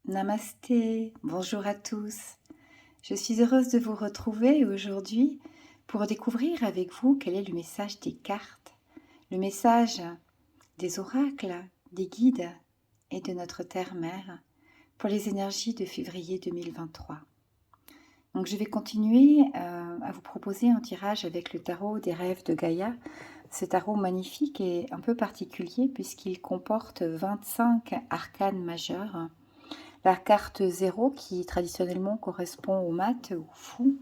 Namasté, bonjour à tous. Je suis heureuse de vous retrouver aujourd'hui pour découvrir avec vous quel est le message des cartes, le message des oracles, des guides et de notre Terre-Mère pour les énergies de février 2023. Donc je vais continuer à vous proposer un tirage avec le tarot des rêves de Gaïa. Ce tarot magnifique est un peu particulier puisqu'il comporte 25 arcanes majeurs. La carte 0 qui traditionnellement correspond au mat, au fou,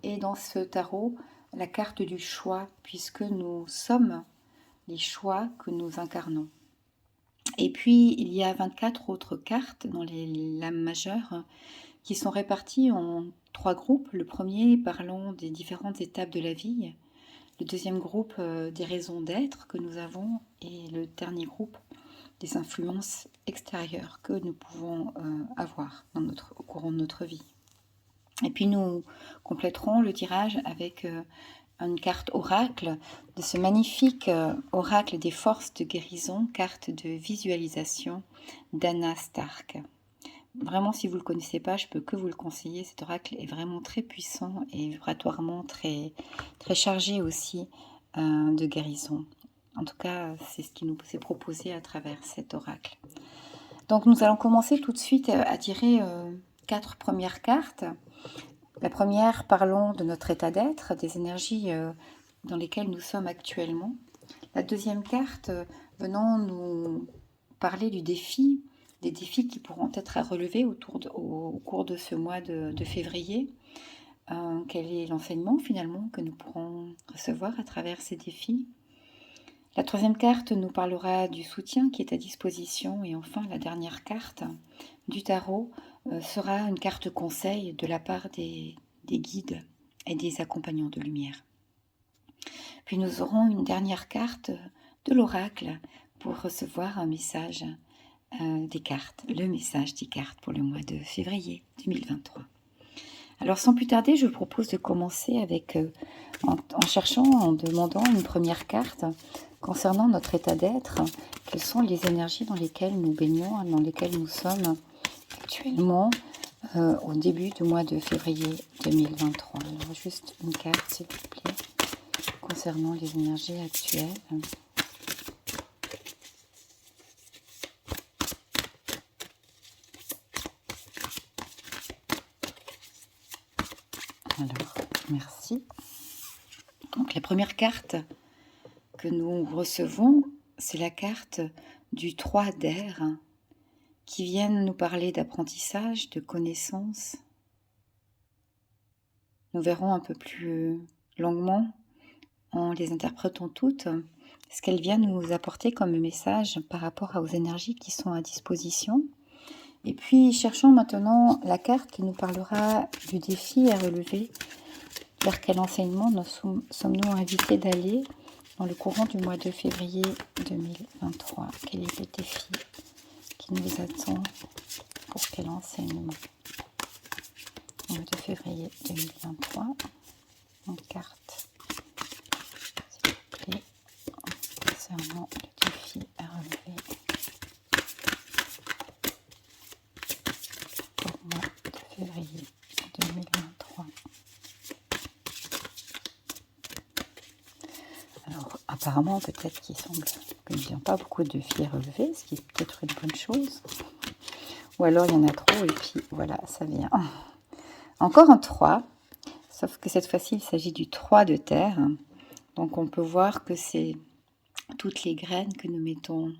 est dans ce tarot la carte du choix, puisque nous sommes les choix que nous incarnons. Et puis il y a 24 autres cartes dans les lames majeures qui sont réparties en 3 groupes. Le premier parlant des différentes étapes de la vie, le deuxième groupe des raisons d'être que nous avons, et le dernier groupe des influences extérieures que nous pouvons avoir au courant de notre vie. Et puis nous compléterons le tirage avec une carte oracle de ce magnifique oracle des forces de guérison, carte de visualisation d'Anna Stark. Vraiment, si vous ne le connaissez pas, je peux que vous le conseiller. Cet oracle est vraiment très puissant et vibratoirement très, très chargé aussi de guérison. En tout cas, c'est ce qui nous est proposé à travers cet oracle. Donc nous allons commencer tout de suite à tirer 4 premières cartes. La première, parlons de notre état d'être, des énergies dans lesquelles nous sommes actuellement. La deuxième carte, venant nous parler du défi, des défis qui pourront être à relever au cours de ce mois de février. Quel est l'enseignement finalement que nous pourrons recevoir à travers ces défis? La troisième carte nous parlera du soutien qui est à disposition. Et enfin, la dernière carte du tarot sera une carte conseil de la part des guides et des accompagnants de lumière. Puis nous aurons une dernière carte de l'oracle pour recevoir un message des cartes, le message des cartes pour le mois de février 2023. Alors sans plus tarder, je vous propose de commencer avec, en demandant une première carte concernant notre état d'être. Quelles sont les énergies dans lesquelles nous baignons, dans lesquelles nous sommes actuellement au début du mois de février 2023. Alors juste une carte s'il vous plaît concernant les énergies actuelles. Alors, merci. Donc la première carte que nous recevons, c'est la carte du 3 d'air qui viennent nous parler d'apprentissage, de connaissance. Nous verrons un peu plus longuement, en les interprétant toutes, ce qu'elle vient nous apporter comme message par rapport aux énergies qui sont à disposition. Et puis cherchons maintenant la carte qui nous parlera du défi à relever. Vers quel enseignement sommes-nous invités d'aller dans le courant du mois de février 2023? Quel est le défi qui nous attend? Pour quel enseignement? Au mois de février 2023, une carte, s'il vous plaît, concernant le défi à relever pour le mois de février 2023. Alors, apparemment, peut-être qu'il semble que nous n'ayons pas beaucoup de défis à relever, ce qui est peut-être une bonne chose. Ou alors il y en a trop et puis voilà, ça vient. Encore un 3, sauf que cette fois-ci, il s'agit du 3 de terre. Donc on peut voir que c'est toutes les graines que nous mettons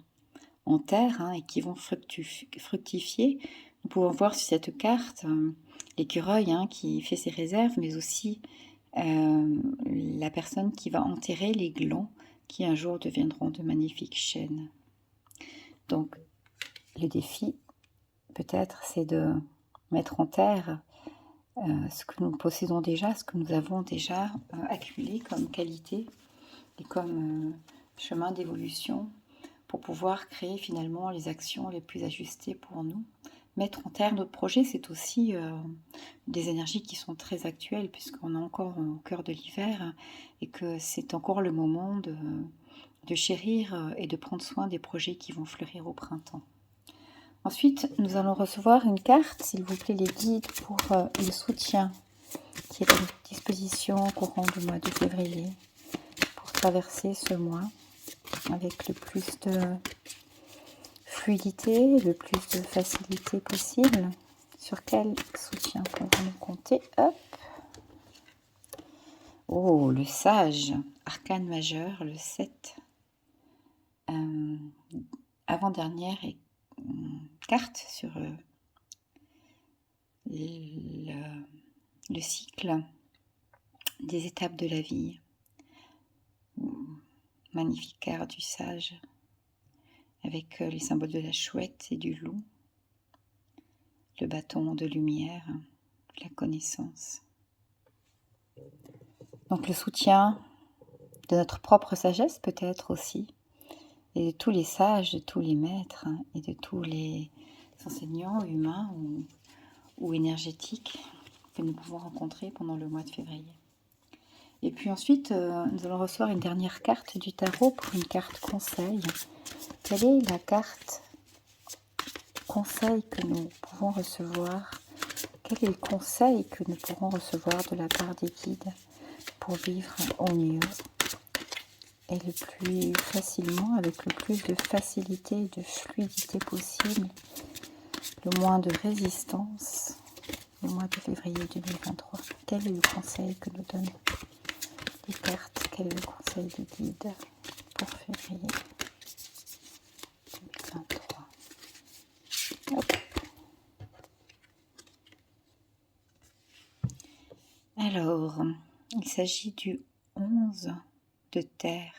en terre et qui vont fructifier. Nous pouvons voir sur cette carte l'écureuil qui fait ses réserves, mais aussi la personne qui va enterrer les glands qui un jour deviendront de magnifiques chênes. Donc le défi, peut-être, c'est de mettre en terre ce que nous possédons déjà, ce que nous avons déjà accumulé comme qualité et comme chemin d'évolution pour pouvoir créer finalement les actions les plus ajustées pour nous. Mettre en terre notre projet, c'est aussi des énergies qui sont très actuelles puisqu'on est encore au cœur de l'hiver et que c'est encore le moment de chérir et de prendre soin des projets qui vont fleurir au printemps. Ensuite, nous allons recevoir une carte, s'il vous plaît, les guides pour le soutien qui est à notre disposition au courant du mois de février pour traverser ce mois avec le plus de fluidité, le plus de facilité possible. Sur quel soutien pouvons-nous compter? Hop. Oh, le sage, arcane majeur, le 7. Avant-dernière carte sur le cycle des étapes de la vie. Magnifique carte du sage avec les symboles de la chouette et du loup, le bâton de lumière, la connaissance. Donc le soutien de notre propre sagesse peut-être aussi, et de tous les sages, de tous les maîtres et de tous les enseignants humains ou énergétiques que nous pouvons rencontrer pendant le mois de février. Et puis ensuite, nous allons recevoir une dernière carte du tarot pour une carte conseil. Quelle est la carte conseil que nous pouvons recevoir? Quel est le conseil que nous pourrons recevoir de la part des guides pour vivre au mieux et le plus facilement, avec le plus de facilité et de fluidité possible, le moins de résistance, le mois de février 2023. Quel est le conseil que nous donnent les cartes? Quel est le conseil des guides pour février 2023? Hop. Alors, il s'agit du 11 de terre,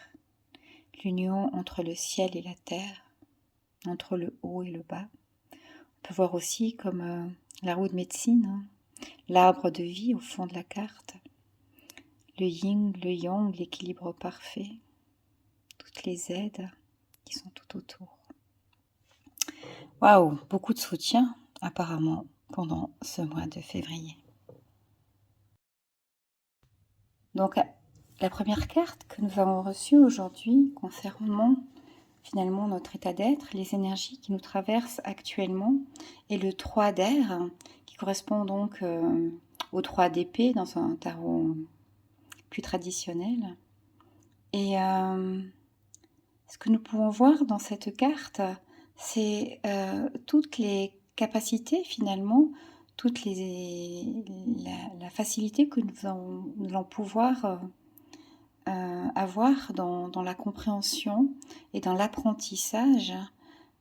l'union entre le ciel et la terre, entre le haut et le bas. On peut voir aussi comme la roue de médecine, l'arbre de vie au fond de la carte, le yin, le yang, l'équilibre parfait, toutes les aides qui sont tout autour. Waouh, beaucoup de soutien apparemment pendant ce mois de février. Donc la première carte que nous avons reçue aujourd'hui concernant finalement notre état d'être, les énergies qui nous traversent actuellement, et le 3 d'air, qui correspond donc au 3 d'épée dans un tarot plus traditionnel. Et ce que nous pouvons voir dans cette carte, c'est toutes les capacités finalement, la facilité que nous allons pouvoir avoir dans la compréhension et dans l'apprentissage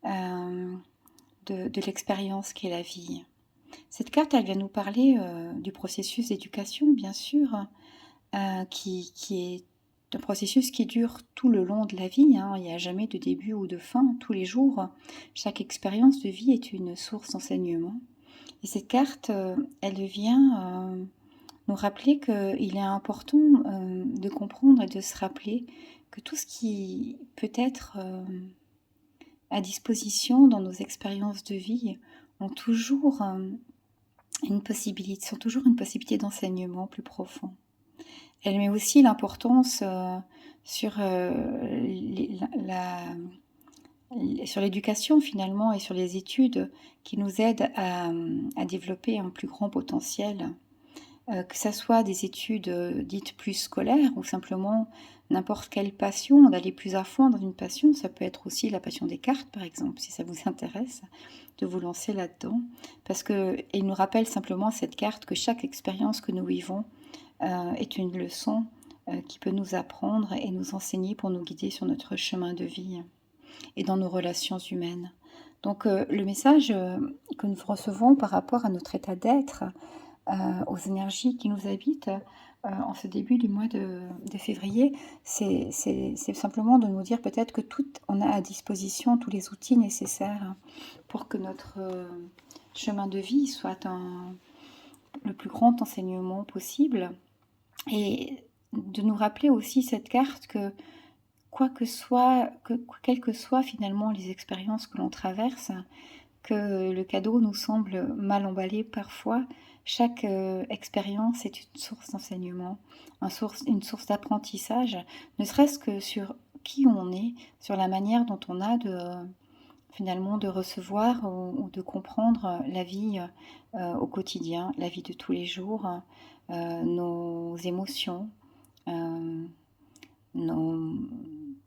de l'expérience qu'est la vie. Cette carte, elle vient nous parler du processus d'éducation, bien sûr, qui est un processus qui dure tout le long de la vie. Il n'y a jamais de début ou de fin. Tous les jours, chaque expérience de vie est une source d'enseignement. Et cette carte, elle vient nous rappeler qu'il est important de comprendre et de se rappeler que tout ce qui peut être à disposition dans nos expériences de vie ont toujours une possibilité d'enseignement plus profond. Elle met aussi l'importance sur l'éducation finalement et sur les études qui nous aident à développer un plus grand potentiel. Que ça soit des études dites plus scolaires ou simplement n'importe quelle passion, d'aller plus à fond dans une passion. Ça peut être aussi la passion des cartes, par exemple, si ça vous intéresse, de vous lancer là-dedans. Parce qu'il nous rappelle simplement cette carte que chaque expérience que nous vivons est une leçon qui peut nous apprendre et nous enseigner pour nous guider sur notre chemin de vie et dans nos relations humaines. Donc le message que nous recevons par rapport à notre état d'être, aux énergies qui nous habitent en ce début du mois de février, c'est simplement de nous dire peut-être que on a à disposition tous les outils nécessaires pour que notre chemin de vie soit le plus grand enseignement possible, et de nous rappeler aussi cette carte que quelles que soient finalement les expériences que l'on traverse, que le cadeau nous semble mal emballé parfois, chaque expérience est une source d'enseignement, une source d'apprentissage, ne serait-ce que sur qui on est, sur la manière dont on a finalement de recevoir ou de comprendre la vie au quotidien, la vie de tous les jours, nos émotions, euh, nos-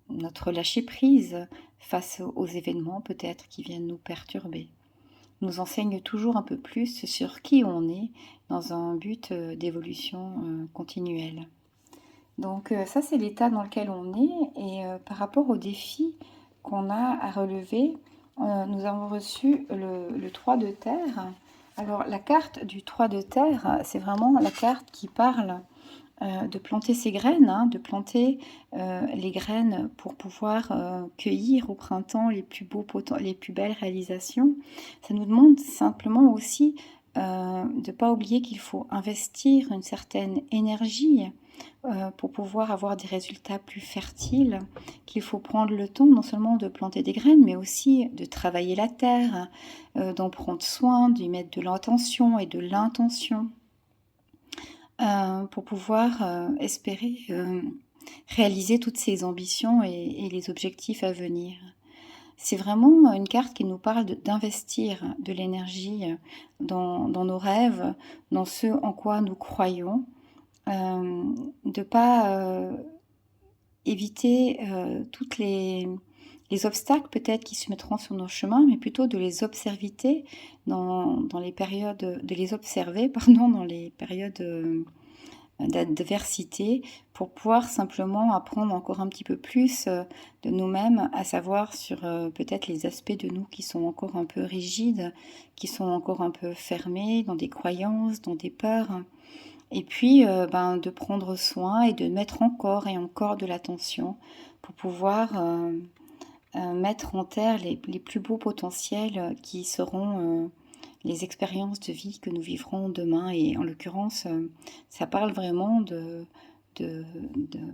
notre lâcher-prise face aux événements peut-être qui viennent nous perturber. Nous enseigne toujours un peu plus sur qui on est dans un but d'évolution continuelle. Donc ça, c'est l'état dans lequel on est. Et par rapport aux défis qu'on a à relever, nous avons reçu le 3 de terre. Alors la carte du 3 de terre, c'est vraiment la carte qui parle de planter ses graines, hein, de planter les graines pour pouvoir cueillir au printemps les plus les plus belles réalisations. Ça nous demande simplement aussi de ne pas oublier qu'il faut investir une certaine énergie pour pouvoir avoir des résultats plus fertiles, qu'il faut prendre le temps non seulement de planter des graines, mais aussi de travailler la terre, d'en prendre soin, d'y mettre de l'attention et de l'intention pour pouvoir espérer réaliser toutes ces ambitions et les objectifs à venir. C'est vraiment une carte qui nous parle d'investir de l'énergie dans nos rêves, dans ce en quoi nous croyons, de ne pas éviter toutes les obstacles peut-être qui se mettront sur nos chemins, mais plutôt de les observer dans les périodes, de les observer, pardon, dans les périodes d'adversité pour pouvoir simplement apprendre encore un petit peu plus de nous-mêmes, à savoir sur peut-être les aspects de nous qui sont encore un peu rigides, qui sont encore un peu fermés dans des croyances, dans des peurs. Et puis de prendre soin et de mettre encore et encore de l'attention pour pouvoir mettre en terre les plus beaux potentiels qui seront les expériences de vie que nous vivrons demain. Et en l'occurrence, ça parle vraiment de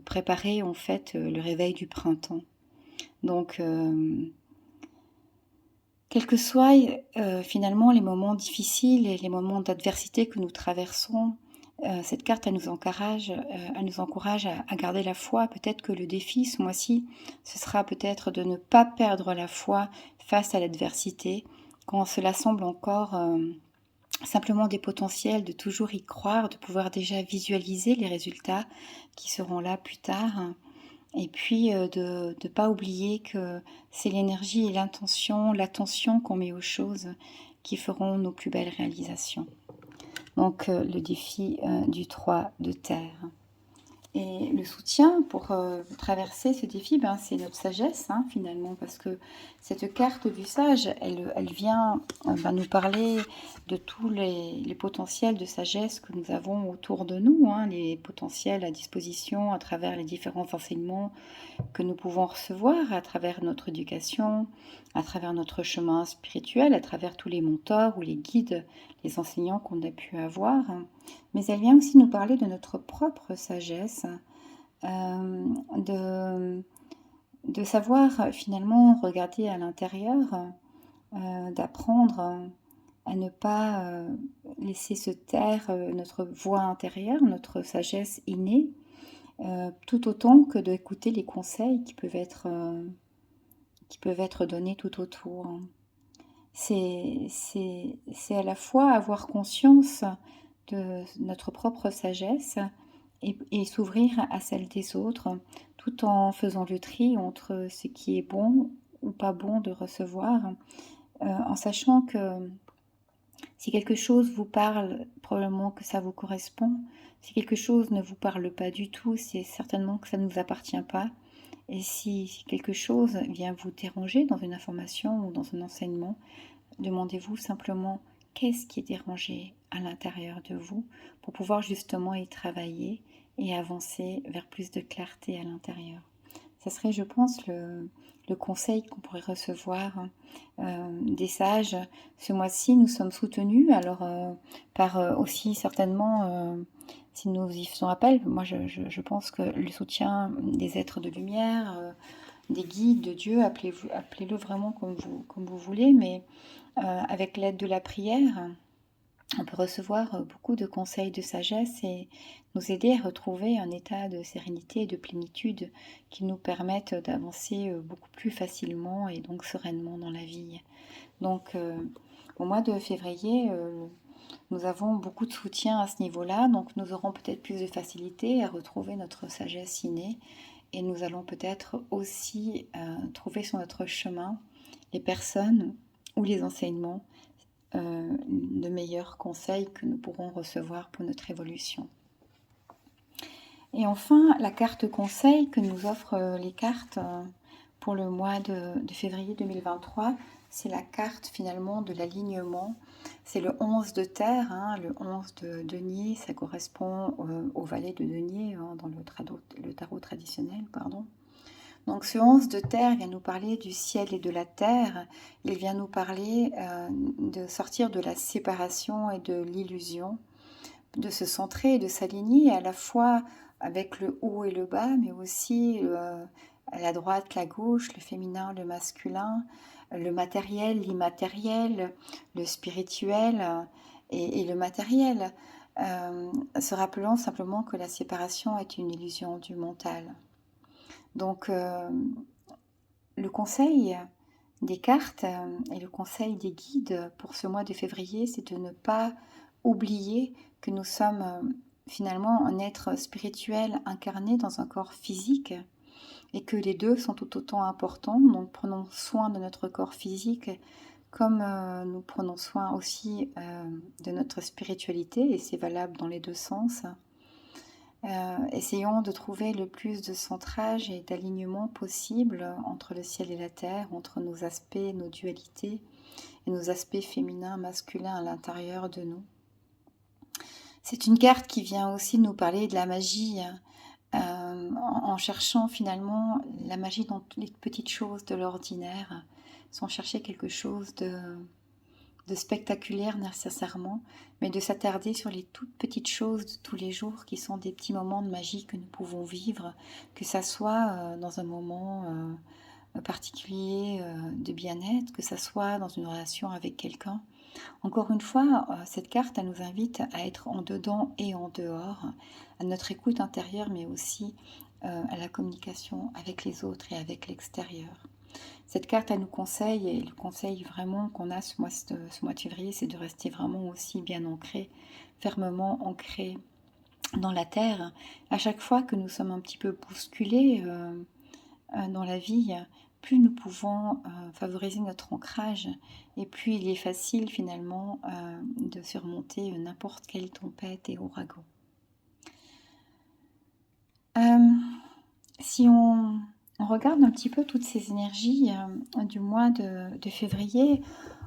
préparer en fait le réveil du printemps. Donc, quels que soient finalement les moments difficiles et les moments d'adversité que nous traversons, cette carte, elle nous encourage à garder la foi. Peut-être que le défi ce mois-ci, ce sera peut-être de ne pas perdre la foi face à l'adversité, quand cela semble encore simplement des potentiels, de toujours y croire, de pouvoir déjà visualiser les résultats qui seront là plus tard. Et puis de ne pas oublier que c'est l'énergie et l'intention, l'attention qu'on met aux choses qui feront nos plus belles réalisations. Donc le défi du 3 de terre. Et le soutien pour traverser ce défi, c'est notre sagesse, hein, finalement, parce que cette carte du sage, elle vient nous parler de tous les potentiels de sagesse que nous avons autour de nous, hein, les potentiels à disposition à travers les différents enseignements que nous pouvons recevoir à travers notre éducation, à travers notre chemin spirituel, à travers tous les mentors ou les guides, les enseignants qu'on a pu avoir. Mais elle vient aussi nous parler de notre propre sagesse, de savoir finalement regarder à l'intérieur, d'apprendre à ne pas laisser se taire notre voix intérieure, notre sagesse innée, tout autant que d'écouter les conseils qui peuvent être donnés tout autour. C'est à la fois avoir conscience de notre propre sagesse et s'ouvrir à celle des autres, tout en faisant le tri entre ce qui est bon ou pas bon de recevoir, en sachant que si quelque chose vous parle, probablement que ça vous correspond. Si quelque chose ne vous parle pas du tout, c'est certainement que ça ne vous appartient pas. Et si quelque chose vient vous déranger dans une information ou dans un enseignement, demandez-vous simplement qu'est-ce qui est dérangé à l'intérieur de vous pour pouvoir justement y travailler et avancer vers plus de clarté à l'intérieur. Ça serait, je pense, le conseil qu'on pourrait recevoir des sages. Ce mois-ci, nous sommes soutenus, alors par aussi certainement, si nous y faisons appel, moi je pense que le soutien des êtres de lumière, des guides, de Dieu, appelez-le vraiment comme vous voulez, mais avec l'aide de la prière, On peut recevoir beaucoup de conseils de sagesse et nous aider à retrouver un état de sérénité et de plénitude qui nous permettent d'avancer beaucoup plus facilement et donc sereinement dans la vie. Donc, au mois de février, nous avons beaucoup de soutien à ce niveau-là, donc nous aurons peut-être plus de facilité à retrouver notre sagesse innée et nous allons peut-être aussi trouver sur notre chemin les personnes ou les enseignements de meilleurs conseils que nous pourrons recevoir pour notre évolution. Et enfin, la carte conseil que nous offrent les cartes pour le mois de février 2023, c'est la carte finalement de l'alignement. C'est le 11 de terre, hein, le 11 de denier, ça correspond au valet de denier hein, dans le tarot traditionnel, pardon. Donc ce 11 de terre vient nous parler du ciel et de la terre, il vient nous parler de sortir de la séparation et de l'illusion, de se centrer et de s'aligner à la fois avec le haut et le bas, mais aussi la droite, la gauche, le féminin, le masculin, le matériel, l'immatériel, le spirituel et le matériel, se rappelant simplement que la séparation est une illusion du mental. Donc, le conseil des cartes et le conseil des guides pour ce mois de février, c'est de ne pas oublier que nous sommes finalement un être spirituel incarné dans un corps physique et que les deux sont tout autant importants. Donc, prenons soin de notre corps physique comme nous prenons soin aussi de notre spiritualité et c'est valable dans les deux sens. Essayons de trouver le plus de centrage et d'alignement possible entre le ciel et la terre, entre nos aspects, nos dualités et nos aspects féminins, masculins à l'intérieur de nous. C'est une carte qui vient aussi nous parler de la magie, en cherchant finalement la magie dans les petites choses de l'ordinaire, sans chercher quelque chose de spectaculaire nécessairement, mais de s'attarder sur les toutes petites choses de tous les jours qui sont des petits moments de magie que nous pouvons vivre, que ça soit dans un moment particulier de bien-être, que ça soit dans une relation avec quelqu'un. Encore une fois, cette carte, elle nous invite à être en dedans et en dehors, à notre écoute intérieure, mais aussi à la communication avec les autres et avec l'extérieur. Cette carte, elle nous conseille, et le conseil vraiment qu'on a ce mois de février, c'est de rester vraiment aussi bien ancré, fermement ancré dans la terre. À chaque fois que nous sommes un petit peu bousculés dans la vie, plus nous pouvons favoriser notre ancrage et plus il est facile finalement de surmonter n'importe quelle tempête et ouragan. Si on regarde un petit peu toutes ces énergies du mois de février,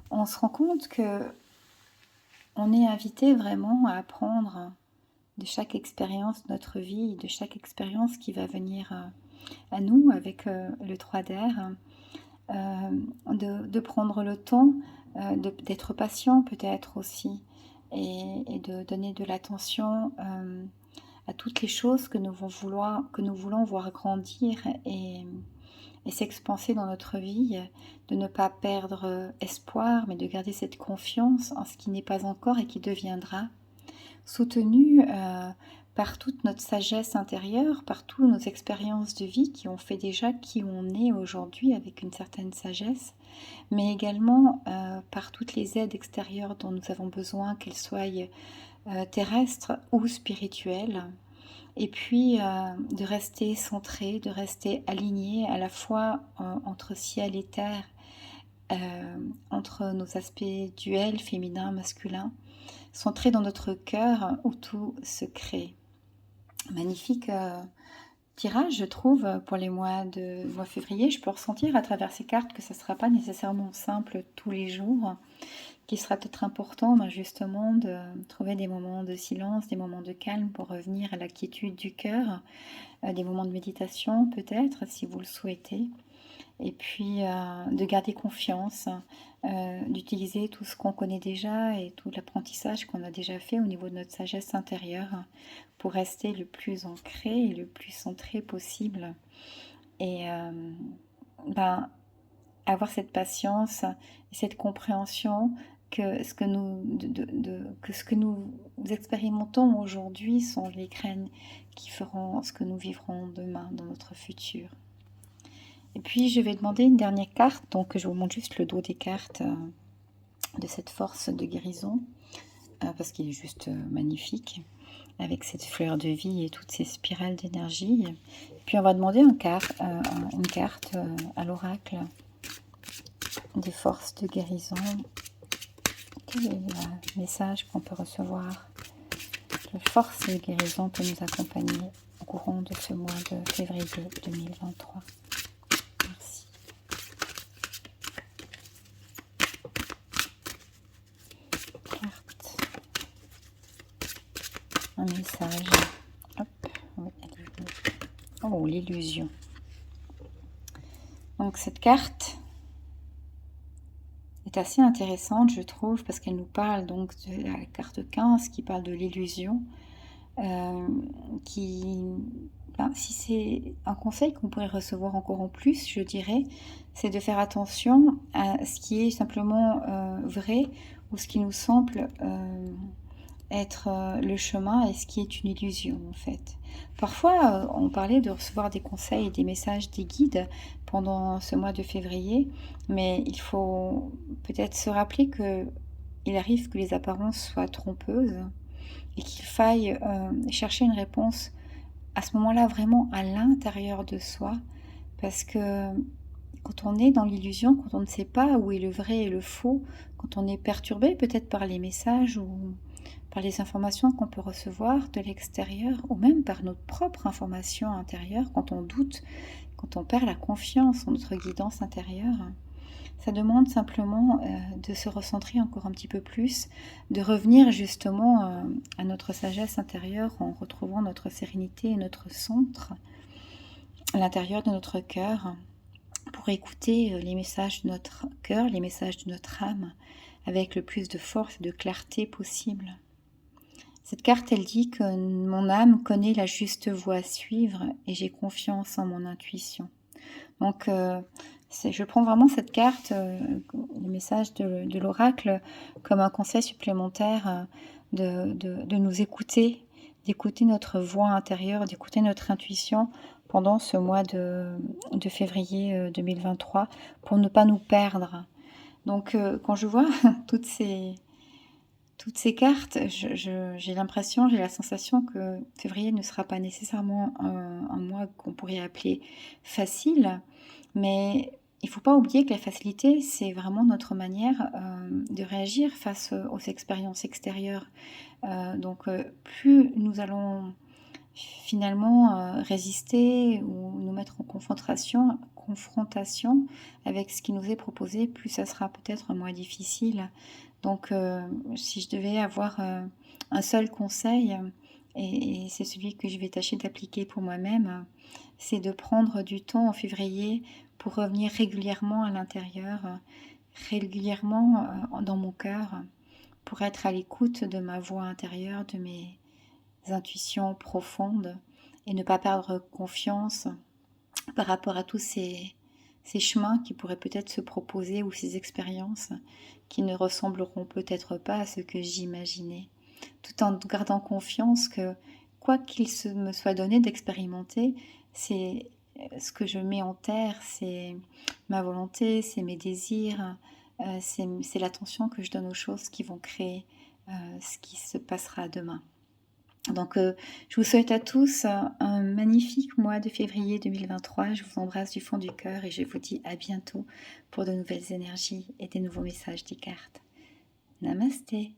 on se rend compte que on est invité vraiment à apprendre de chaque expérience de notre vie, de chaque expérience qui va venir à nous avec le 3 d'air, de prendre le temps, d'être patient peut-être aussi, et de donner de l'attention à toutes les choses que nous voulons voir grandir et s'expanser dans notre vie, de ne pas perdre espoir, mais de garder cette confiance en ce qui n'est pas encore et qui deviendra, soutenu par toute notre sagesse intérieure, par toutes nos expériences de vie qui ont fait déjà qui on est aujourd'hui avec une certaine sagesse, mais également par toutes les aides extérieures dont nous avons besoin, qu'elles soient terrestres ou spirituelles. Et puis de rester centré, de rester aligné à la fois entre ciel et terre, entre nos aspects duels, féminin, masculin, centré dans notre cœur où tout se crée. Magnifique tirage, je trouve, pour les mois de février. Je peux ressentir à travers ces cartes que ça ne sera pas nécessairement simple tous les jours, qu'il sera peut-être important justement de trouver des moments de silence, des moments de calme pour revenir à la quiétude du cœur, des moments de méditation peut-être si vous le souhaitez, et puis de garder confiance, d'utiliser tout ce qu'on connaît déjà et tout l'apprentissage qu'on a déjà fait au niveau de notre sagesse intérieure pour rester le plus ancré et le plus centré possible et avoir cette patience et cette compréhension que ce que nous expérimentons aujourd'hui sont les graines qui feront ce que nous vivrons demain dans notre futur. Et puis je vais demander une dernière carte, donc je vous montre juste le dos des cartes de cette force de guérison, parce qu'il est juste magnifique, avec cette fleur de vie et toutes ces spirales d'énergie. Puis on va demander une carte à l'oracle des forces de guérison. Quel est le message qu'on peut recevoir? Quelle force de guérison peut nous accompagner au courant de ce mois de février 2023? Merci. Carte. Un message. Hop. Oui, oh, l'illusion. Donc cette carte est assez intéressante, je trouve, parce qu'elle nous parle donc de la carte 15 qui parle de l'illusion. Si c'est un conseil qu'on pourrait recevoir encore en plus, je dirais, c'est de faire attention à ce qui est simplement vrai ou ce qui nous semble être le chemin et ce qui est une illusion en fait. Parfois, on parlait de recevoir des conseils et des messages des guides pendant ce mois de février, mais il faut peut-être se rappeler que il arrive que les apparences soient trompeuses et qu'il faille chercher une réponse à ce moment-là vraiment à l'intérieur de soi, parce que quand on est dans l'illusion, quand on ne sait pas où est le vrai et le faux, quand on est perturbé peut-être par les messages ou par les informations qu'on peut recevoir de l'extérieur, ou même par notre propre information intérieure, quand on doute, quand on perd la confiance en notre guidance intérieure, ça demande simplement de se recentrer encore un petit peu plus, de revenir justement à notre sagesse intérieure en retrouvant notre sérénité et notre centre à l'intérieur de notre cœur pour écouter les messages de notre cœur, les messages de notre âme avec le plus de force et de clarté possible. Cette carte, elle dit que mon âme connaît la juste voie à suivre et j'ai confiance en mon intuition. Donc, je prends vraiment cette carte, le message de l'oracle, comme un conseil supplémentaire de nous écouter, d'écouter notre voix intérieure, d'écouter notre intuition pendant ce mois de février 2023 pour ne pas nous perdre. Donc, quand je vois toutes ces cartes, j'ai l'impression, j'ai la sensation que février ne sera pas nécessairement un mois qu'on pourrait appeler facile, mais il ne faut pas oublier que la facilité, c'est vraiment notre manière de réagir face aux expériences extérieures. Donc, plus nous allons finalement résister ou nous mettre en confrontation avec ce qui nous est proposé, plus ça sera peut-être un mois difficile. Donc si je devais avoir un seul conseil, et c'est celui que je vais tâcher d'appliquer pour moi-même, c'est de prendre du temps en février pour revenir régulièrement à l'intérieur, régulièrement dans mon cœur, pour être à l'écoute de ma voix intérieure, de mes intuitions profondes et ne pas perdre confiance par rapport à tous ces chemins qui pourraient peut-être se proposer ou ces expériences qui ne ressembleront peut-être pas à ce que j'imaginais, tout en gardant confiance que quoi qu'il me soit donné d'expérimenter, c'est ce que je mets en terre, c'est ma volonté, c'est mes désirs, c'est l'attention que je donne aux choses qui vont créer ce qui se passera demain. Donc, je vous souhaite à tous un magnifique mois de février 2023. Je vous embrasse du fond du cœur et je vous dis à bientôt pour de nouvelles énergies et des nouveaux messages des cartes. Namasté.